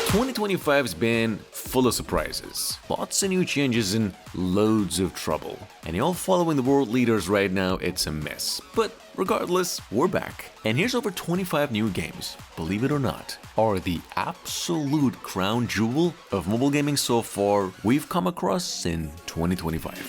2025 has been full of surprises, lots of new changes and loads of trouble. And y'all following the world leaders right now, it's a mess. But regardless, we're back. And here's over 25 new games, believe it or not, are the absolute crown jewel of mobile gaming so far we've come across in 2025.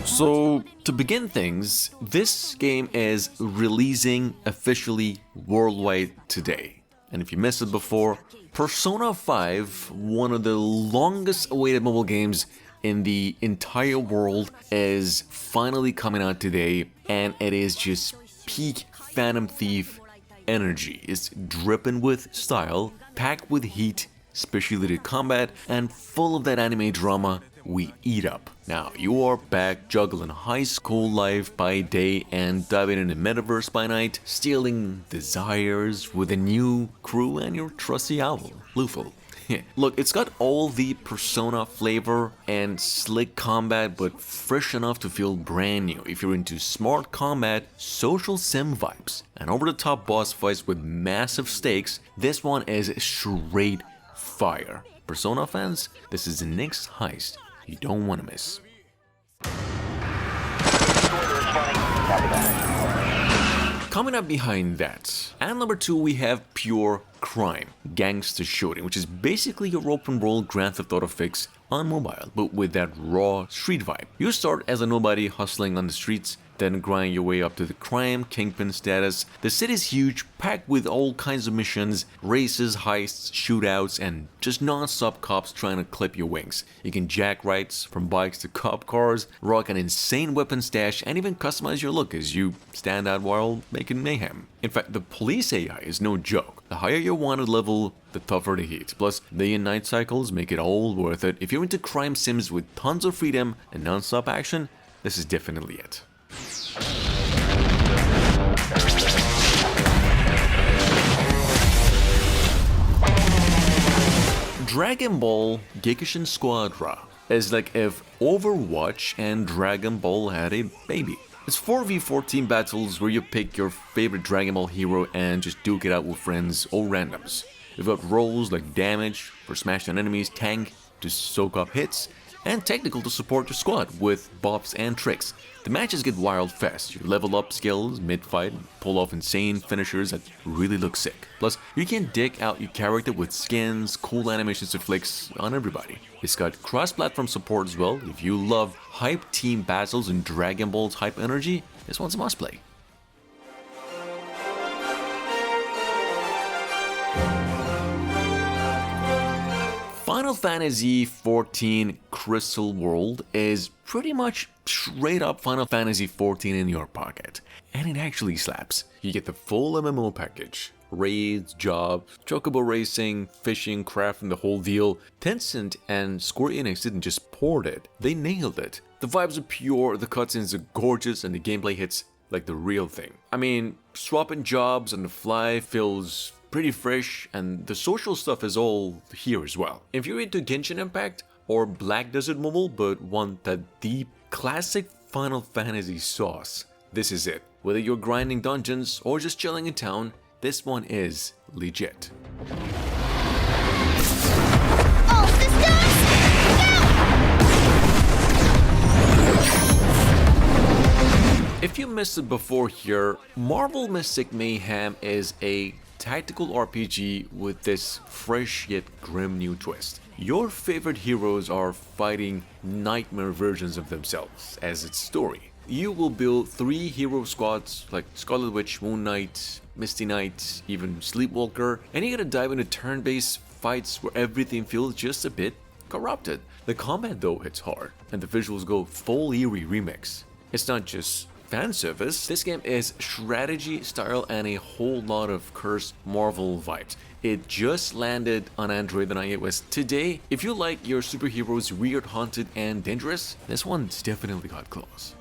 So, to begin things, this game is releasing officially worldwide today. And if you missed it before, Persona 5, one of the longest awaited mobile games in the entire world, is finally coming out today, and it is just peak Phantom Thief energy. It's dripping with style, packed with heat, specialty combat, and full of that anime drama we eat up. Now, you are back juggling high school life by day and diving into metaverse by night, stealing desires with a new crew and your trusty owl, Lufel. Look, it's got all the Persona flavor and slick combat, but fresh enough to feel brand new if you're into smart combat, social sim vibes, and over-the-top boss fights with massive stakes. This one is straight fire. Persona fans, this is the next heist you don't want to miss. Coming up behind that, and number 2, we have Pure Crime, Gangster Shooting, which is basically your open world Grand Theft Auto fix on mobile, but with that raw street vibe. You start as a nobody hustling on the streets, then grind your way up to the crime kingpin status. The city's huge, packed with all kinds of missions, races, heists, shootouts, and just non-stop cops trying to clip your wings. You can jack rides from bikes to cop cars, rock an insane weapon stash, and even customize your look as you stand out while making mayhem. In fact, the police AI is no joke. The higher your wanted level, the tougher the heat. Plus, day and night cycles make it all worth it. If you're into crime sims with tons of freedom and non-stop action, this is definitely it. Dragon Ball GEKISHINSQUADRA is like if Overwatch and Dragon Ball had a baby. It's 4v4 team battles where you pick your favorite Dragon Ball hero and just duke it out with friends or randoms. You've got roles like damage for smashing enemies, tank to soak up hits, and technical to support your squad with buffs and tricks. The matches get wild fast. You level up skills mid-fight and pull off insane finishers that really look sick. Plus, you can deck out your character with skins, cool animations to flicks on everybody. It's got cross-platform support as well. If you love hype team battles and Dragon Ball type energy, this one's a must-play. Final Fantasy XIV Crystal World is pretty much straight up Final Fantasy XIV in your pocket. And it actually slaps. You get the full MMO package. Raids, jobs, chocobo racing, fishing, crafting, the whole deal. Tencent and Square Enix didn't just port it, they nailed it. The vibes are pure, the cutscenes are gorgeous, and the gameplay hits like the real thing. I mean, swapping jobs on the fly feels pretty fresh, and the social stuff is all here as well. If you're into Genshin Impact or Black Desert Mobile but want that deep, classic Final Fantasy sauce, this is it. Whether you're grinding dungeons or just chilling in town, this one is legit. All systems go! If you missed it before here, Marvel Mystic Mayhem is a tactical RPG with this fresh yet grim new twist. Your favorite heroes are fighting nightmare versions of themselves as its story. You will build 3 hero squads like Scarlet Witch, Moon Knight, Misty Knight, even Sleepwalker, and you gotta dive into turn-based fights where everything feels just a bit corrupted. The combat though hits hard, and the visuals go full eerie remix. It's not just fan service, this game is strategy style and a whole lot of cursed Marvel vibes. It just landed on Android and iOS today. If you like your superheroes weird, haunted, and dangerous, this one's definitely got claws.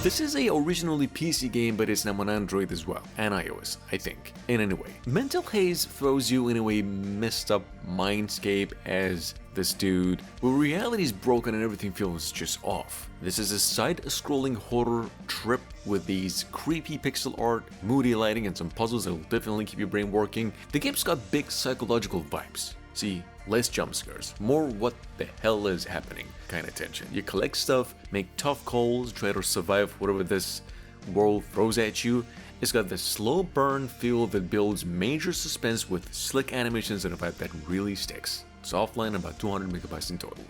The This is a originally PC game, but it's now on Android as well, and iOS, I think, in any way. Mental Haze throws you in a messed up mindscape as this dude, where reality is broken and everything feels just off. This is a side-scrolling horror trip with these creepy pixel art, moody lighting, and some puzzles that will definitely keep your brain working. The game's got big psychological vibes. See, less jump scares, more what the hell is happening kind of tension. You collect stuff, make tough calls, try to survive whatever this world throws at you. It's got the slow burn feel that builds major suspense with slick animations and a vibe that really sticks. It's offline, about 200 megabytes in total.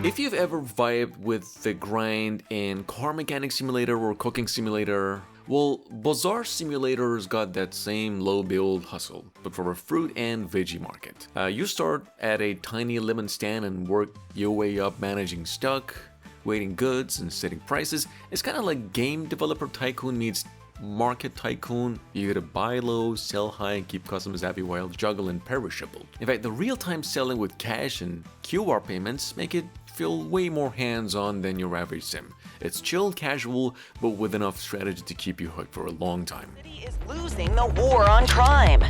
If you've ever vibed with the grind in Car Mechanic Simulator or Cooking Simulator, well, Bazaar Simulator's got that same low build hustle, but for a fruit and veggie market. You start at a tiny lemon stand and work your way up managing stock, weighting goods, and setting prices. It's kind of like Game Developer Tycoon meets Market Tycoon. You gotta buy low, sell high, and keep customers happy while juggling perishable. In fact, the real-time selling with cash and QR payments make it feel way more hands-on than your average sim. It's chill, casual, but with enough strategy to keep you hooked for a long time. Is losing the war on crime.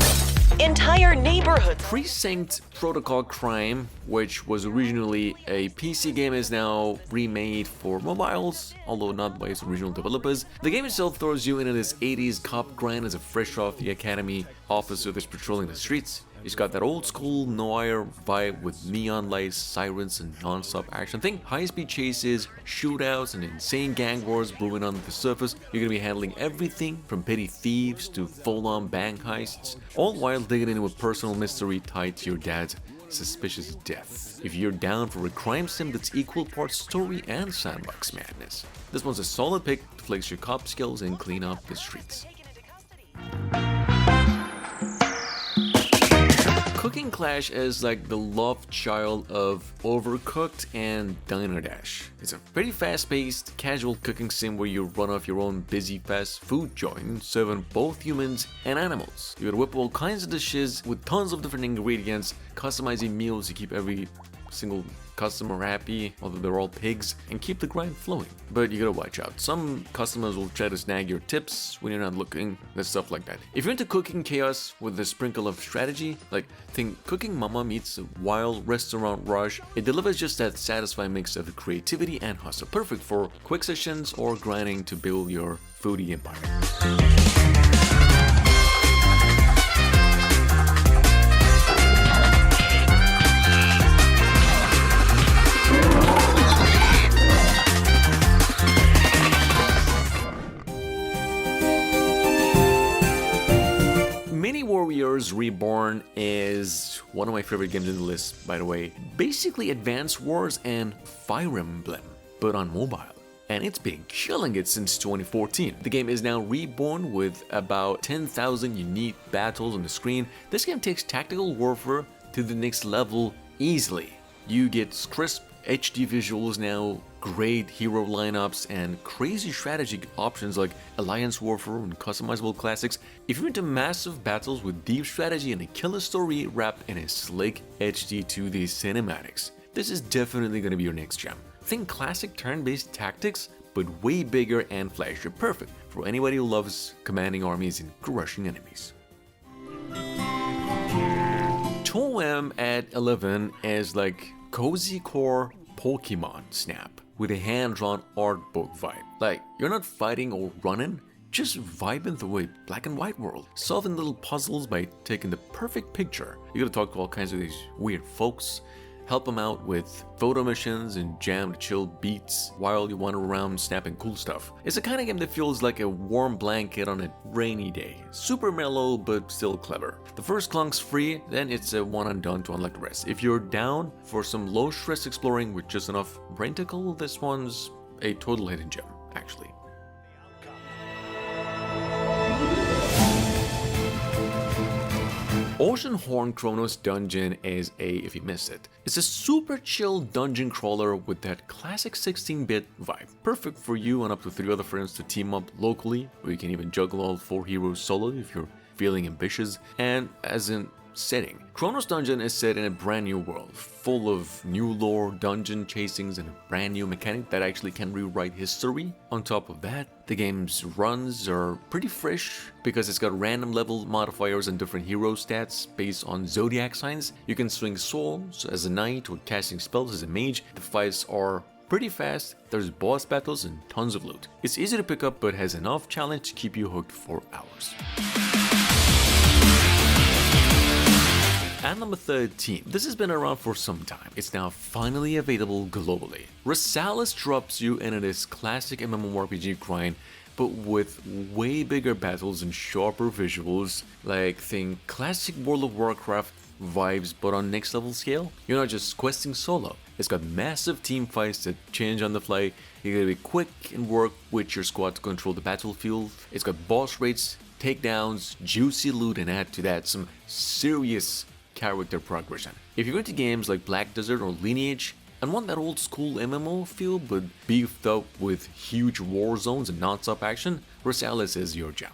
Entire neighborhoods. Precinct Protocol Crime, which was originally a PC game, is now remade for mobiles, although not by its original developers. The game itself throws you into this 80s cop grind as a fresh off the academy officer that's patrolling the streets. It's got that old school noir vibe with neon lights, sirens, and non-stop action. Think high-speed chases, shootouts, and insane gang wars brewing under the surface. You're gonna be handling everything from petty thieves to full-on bank heists, all while digging into a personal mystery tied to your dad's suspicious death. If you're down for a crime sim that's equal parts story and sandbox madness, this one's a solid pick to flex your cop skills and clean up the streets. Cooking Clash is like the love child of Overcooked and Diner Dash. It's a pretty fast-paced, casual cooking sim where you run off your own busy fast food joint, serving both humans and animals. You gotta whip all kinds of dishes with tons of different ingredients, customizing meals to keep every single customer happy, although they're all pigs, and keep the grind flowing. But you gotta watch out. Some customers will try to snag your tips when you're not looking, and stuff like that. If you're into cooking chaos with a sprinkle of strategy, like think Cooking Mama meets a wild restaurant rush, it delivers just that satisfying mix of creativity and hustle, perfect for quick sessions or grinding to build your foodie empire. Warriors Reborn is one of my favorite games in the list, by the way. Basically Advance Wars and Fire Emblem, but on mobile. And it's been killing it since 2014. The game is now reborn with about 10,000 unique battles on the screen. This game takes tactical warfare to the next level easily. You get crisp HD visuals now, great hero lineups, and crazy strategy options like Alliance Warfare and customizable classics. If you're into massive battles with deep strategy and a killer story wrapped in a slick HD 2D cinematics, this is definitely going to be your next gem. Think classic turn-based tactics, but way bigger and flashier, perfect for anybody who loves commanding armies and crushing enemies. Toem at 11 is like cozy core Pokemon Snap with a hand-drawn art book vibe. Like, you're not fighting or running, just vibing through a black and white world, solving little puzzles by taking the perfect picture. You gotta talk to all kinds of these weird folks, help them out with photo missions and jam to chill beats while you wander around snapping cool stuff. It's the kind of game that feels like a warm blanket on a rainy day. Super mellow, but still clever. The first clunk's free, then it's a one and done to unlock the rest. If you're down for some low stress exploring with just enough brain tickle, this one's a total hidden gem, actually. Oceanhorn Chronos Dungeon is if you missed it, it's a super chill dungeon crawler with that classic 16-bit vibe. Perfect for you and up to 3 other friends to team up locally, or you can even juggle all 4 heroes solo if you're feeling ambitious. And as in setting. Chronos Dungeon is set in a brand new world, full of new lore, dungeon chasings, and a brand new mechanic that actually can rewrite history. On top of that, the game's runs are pretty fresh because it's got random level modifiers and different hero stats based on zodiac signs. You can swing swords as a knight or casting spells as a mage. The fights are pretty fast, there's boss battles and tons of loot. It's easy to pick up but has enough challenge to keep you hooked for hours. At number 13, this has been around for some time. It's now finally available globally. Rustbowl drops you into this classic MMORPG grind, but with way bigger battles and sharper visuals, like think classic World of Warcraft vibes but on next level scale. You're not just questing solo. It's got massive team fights that change on the fly. You gotta be quick and work with your squad to control the battlefield. It's got boss raids, takedowns, juicy loot, and add to that some serious character progression. If you're into games like Black Desert or Lineage and want that old school MMO feel but beefed up with huge war zones and non-stop action, Rustbowl is your jam.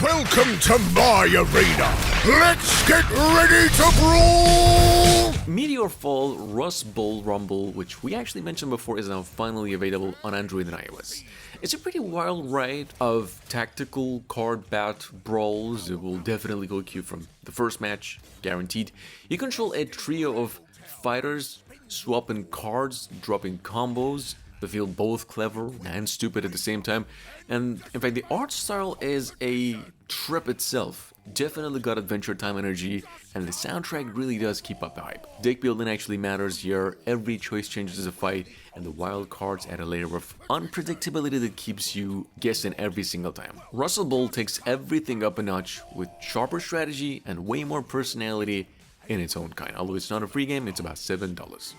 Welcome to my arena! Let's get ready to brawl! Meteorfall Rustbowl Rumble, which we actually mentioned before, is now finally available on Android and iOS. It's a pretty wild ride of tactical card bat brawls. It will definitely hook you from the first match, guaranteed. You control a trio of fighters, swapping cards, dropping combos. They feel both clever and stupid at the same time. And in fact, the art style is a trip itself. Definitely got Adventure Time energy, and the soundtrack really does keep up the hype. Deck building actually matters here. Every choice changes the fight, and the wild cards add a layer of unpredictability that keeps you guessing every single time. Rustbowl takes everything up a notch with sharper strategy and way more personality in its own kind. Although it's not a free game, it's about $7.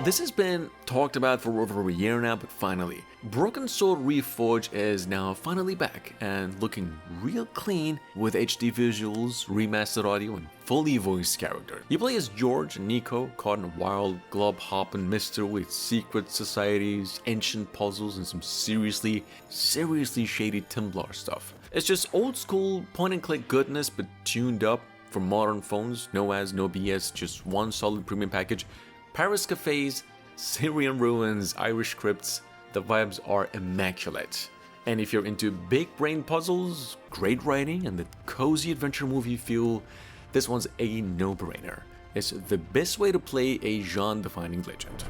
This has been talked about for over a year now, but finally, Broken Sword Reforged is now finally back and looking real clean with HD visuals, remastered audio, and fully voiced character. You play as George and Nico, caught in a wild, globe-hopping mystery with secret societies, ancient puzzles, and some seriously shady Tumblr stuff. It's just old school point-and-click goodness, but tuned up for modern phones. No ads, no BS, just one solid premium package. Paris cafes, Syrian ruins, Irish crypts, the vibes are immaculate. And if you're into big brain puzzles, great writing, and the cozy adventure movie feel, this one's a no-brainer. It's the best way to play a genre-defining legend.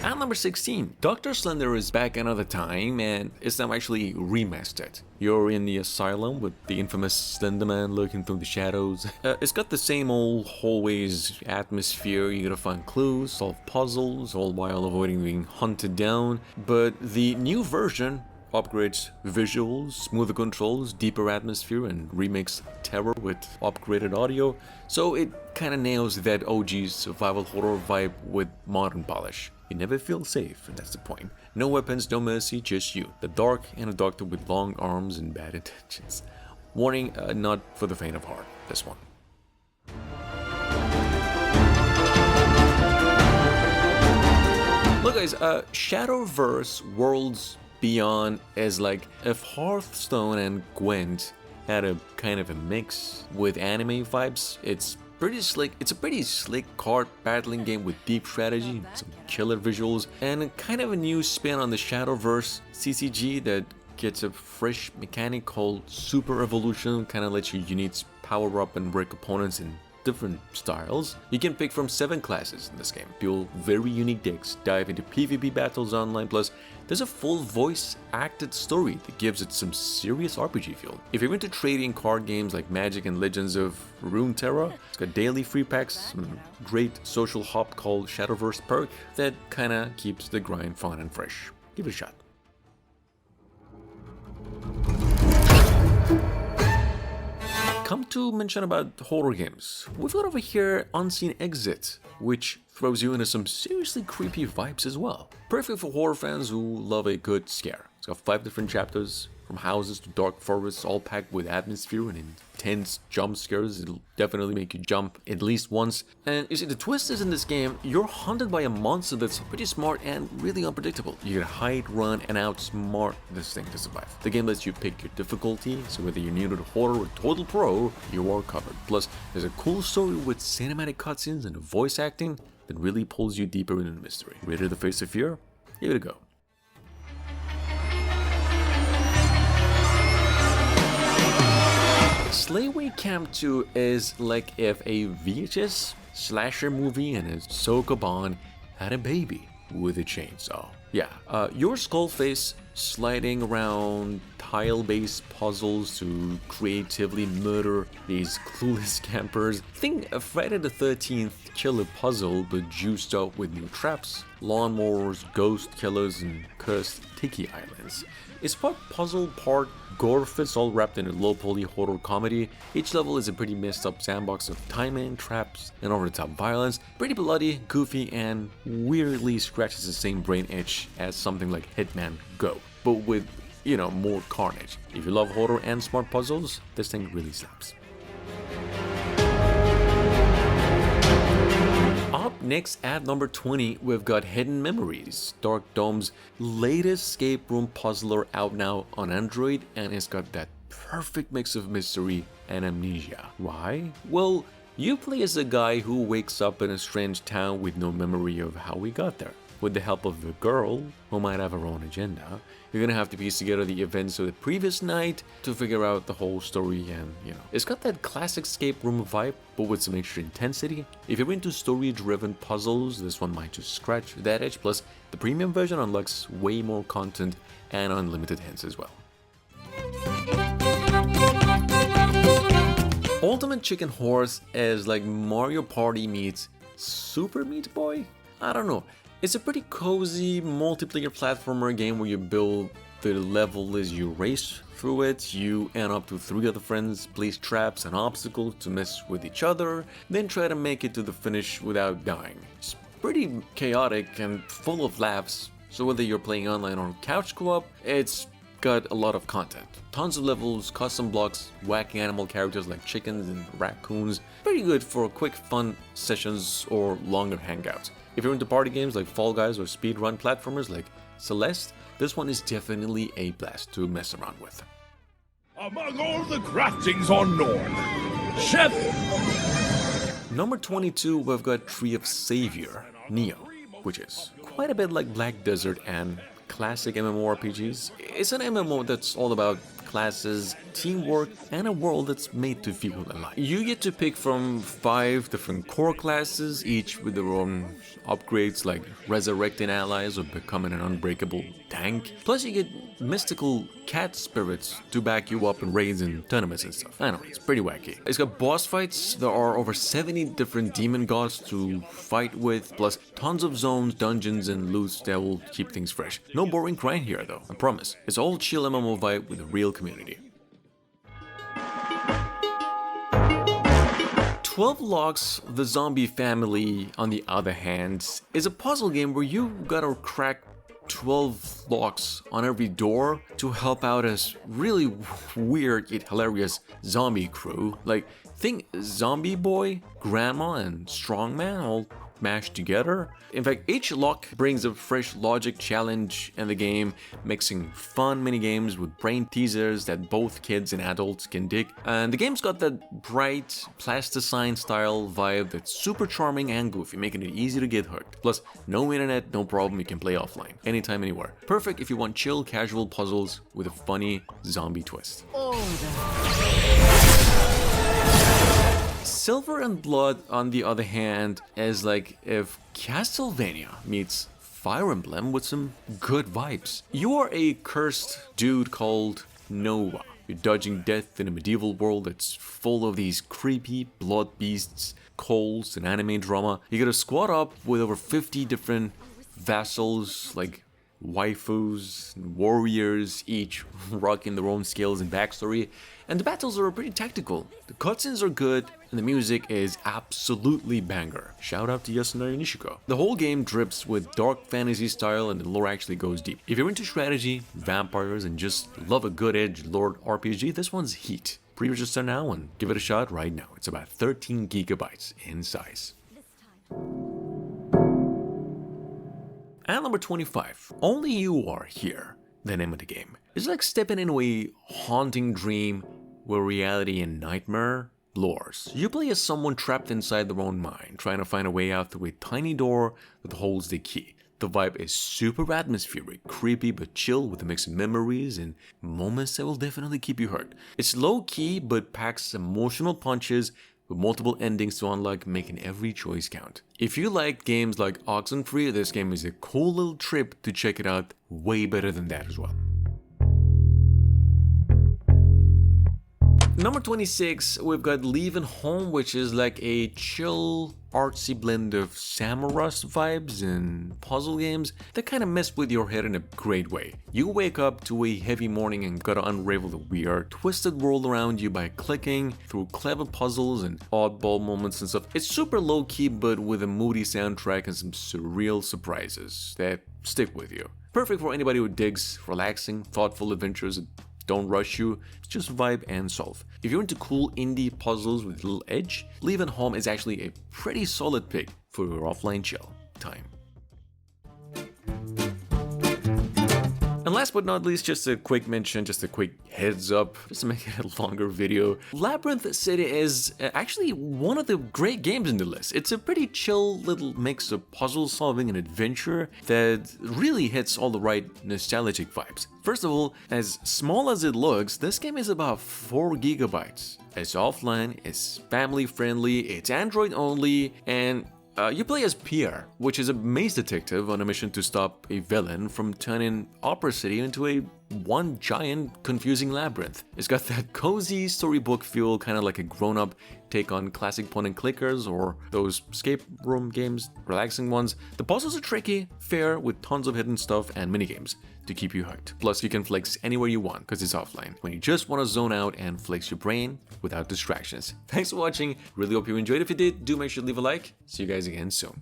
At number 16, Dr. Slender is back another time, and it's now actually remastered. You're in the asylum with the infamous Slender Man lurking through the shadows. It's got the same old hallways atmosphere. You gotta find clues, solve puzzles, all while avoiding being hunted down. But the new version upgrades visuals, smoother controls, deeper atmosphere, and remakes terror with upgraded audio. So it kinda nails that OG survival horror vibe with modern polish. You never feel safe, and that's the point. No weapons, no mercy, just you. The dark and a doctor with long arms and bad intentions. Warning, not for the faint of heart, this one. Look guys, Shadowverse Worlds Beyond is like if Hearthstone and Gwent had a kind of a mix with anime vibes. It's pretty slick. It's a pretty slick card battling game with deep strategy, some killer visuals, and kind of a new spin on the Shadowverse CCG that gets a fresh mechanic called Super Evolution. Kind of lets you units power up and break opponents in different styles. You can pick from 7 classes in this game, build very unique decks, dive into PvP battles online, plus there's a full voice acted story that gives it some serious RPG feel. If you're into trading card games like Magic and Legends of Runeterra, it's got daily free packs, some great social hop called Shadowverse Perk that kinda keeps the grind fun and fresh. Give it a shot. Come to mention about horror games. We've got over here Unseen Exit, which throws you into some seriously creepy vibes as well. Perfect for horror fans who love a good scare. It's got 5 different chapters, from houses to dark forests, all packed with atmosphere and intense jump scares. It'll definitely make you jump at least once. And you see, the twist is in this game, you're hunted by a monster that's pretty smart and really unpredictable. You can hide, run, and outsmart this thing to survive. The game lets you pick your difficulty, so whether you're new to the horror or total pro, you are covered. Plus, there's a cool story with cinematic cutscenes and voice acting that really pulls you deeper into the mystery. Ready to face the fear? Give it a go. Sleepaway Camp 2 is like if a VHS slasher movie and a Sokoban had a baby with a chainsaw. Yeah, your skull face sliding around tile-based puzzles to creatively murder these clueless campers. Think a Friday the 13th killer puzzle but juiced up with new traps, lawnmowers, ghost killers, and cursed tiki islands. It's part puzzle, part gore fits, all wrapped in a low-poly horror comedy. Each level is a pretty messed up sandbox of timing, traps, and over-the-top violence. Pretty bloody, goofy, and weirdly scratches the same brain itch as something like Hitman Go, but with, you know, more carnage. If you love horror and smart puzzles, this thing really slaps. Up next at number 20, we've got Hidden Memories, Dark Dome's latest escape room puzzler out now on Android, and it's got that perfect mix of mystery and amnesia. Why? Well, you play as a guy who wakes up in a strange town with no memory of how he got there. With the help of a girl, who might have her own agenda, you're gonna have to piece together the events of the previous night to figure out the whole story, and, you know, it's got that classic escape room vibe, but with some extra intensity. If you're into story-driven puzzles, this one might just scratch that itch, plus the premium version unlocks way more content and unlimited hints as well. Ultimate Chicken Horse is like Mario Party meets Super Meat Boy? I don't know. It's a pretty cozy multiplayer platformer game where you build the level as you race through it. You and up to 3 other friends place traps and obstacles to mess with each other, then try to make it to the finish without dying. It's pretty chaotic and full of laughs, so whether you're playing online or couch co-op, it's got a lot of content. Tons of levels, custom blocks, wacky animal characters like chickens and raccoons. Pretty good for quick fun sessions or longer hangouts. If you're into party games like Fall Guys or speedrun platformers like Celeste, this one is definitely a blast to mess around with. Among all the craftings on Norn, Chef! Number 22, we've got Tree of Savior, Neo, which is quite a bit like Black Desert and classic MMORPGs. It's an MMO that's all about classes, teamwork, and a world that's made to feel alive. You get to pick from 5 different core classes, each with their own upgrades like resurrecting allies or becoming an unbreakable tank. Plus you get mystical cat spirits to back you up in raids and tournaments and stuff. I know, it's pretty wacky. It's got boss fights. There are over 70 different demon gods to fight with, plus tons of zones, dungeons, and loots that will keep things fresh. No boring grind here though, I promise. It's all chill MMO vibe with a real community. 12 Locks, The Zombie Family, on the other hand, is a puzzle game where you gotta crack 12 locks on every door to help out a really weird yet hilarious zombie crew. Like, think Zombie Boy, Grandma, and Strongman all mashed together. In fact, each lock brings a fresh logic challenge in the game, mixing fun minigames with brain teasers that both kids and adults can dig. And the game's got that bright, plasticine style vibe that's super charming and goofy, making it easy to get hooked. Plus, no internet, no problem, you can play offline, anytime, anywhere. Perfect if you want chill, casual puzzles with a funny zombie twist. Silver and Blood, on the other hand, is like if Castlevania meets Fire Emblem with some good vibes. You are a cursed dude called Nova. You're dodging death in a medieval world that's full of these creepy blood beasts, cults, and anime drama. You gotta squad up with over 50 different vassals like waifus, and warriors, each rocking their own skills and backstory, and the battles are pretty tactical. The cutscenes are good, and the music is absolutely banger. Shout out to Yasunari Nishiko. The whole game drips with dark fantasy style, and the lore actually goes deep. If you're into strategy, vampires, and just love a good edgelord RPG, this one's heat. Pre-register now and give it a shot right now. It's about 13 gigabytes in size. And number 25, Only You Are Here, the name of the game. It's like stepping into a haunting dream where reality and nightmare blurs. You play as someone trapped inside their own mind, trying to find a way out through a tiny door that holds the key. The vibe is super atmospheric, creepy but chill, with a mix of memories and moments that will definitely keep you hooked. It's low-key but packs emotional punches with multiple endings to unlock, making every choice count. If you like games like Oxenfree, this game is a cool little trip to check it out, way better than that as well. Number 26, we've got Leaving Home, which is like a chill, artsy blend of Samurus vibes and puzzle games that kind of mess with your head in a great way. You wake up to a heavy morning and gotta unravel the weird, twisted world around you by clicking through clever puzzles and oddball moments and stuff. It's super low-key but with a moody soundtrack and some surreal surprises that stick with you. Perfect for anybody who digs relaxing, thoughtful adventures that don't rush you, just vibe and solve. If you're into cool indie puzzles with a little edge, Leaving Home is actually a pretty solid pick for your offline chill time. And last but not least, just a quick mention, just a quick heads up, just to make it a longer video. Labyrinth City is actually one of the great games in the list. It's a pretty chill little mix of puzzle solving and adventure that really hits all the right nostalgic vibes. First of all, as small as it looks, this game is about 4 gigabytes. It's offline, it's family friendly, it's Android only, and you play as Pierre, which is a maze detective on a mission to stop a villain from turning Opera City into a one giant confusing labyrinth. It's got that cozy storybook feel, kind of like a grown-up take on classic point and clickers or those escape room games, relaxing ones. The puzzles are tricky, fair, with tons of hidden stuff and minigames to keep you hooked. Plus, you can flex anywhere you want because it's offline, when you just want to zone out and flex your brain without distractions. Thanks for watching, really hope you enjoyed. If you did, do make sure to leave a like. See you guys again soon.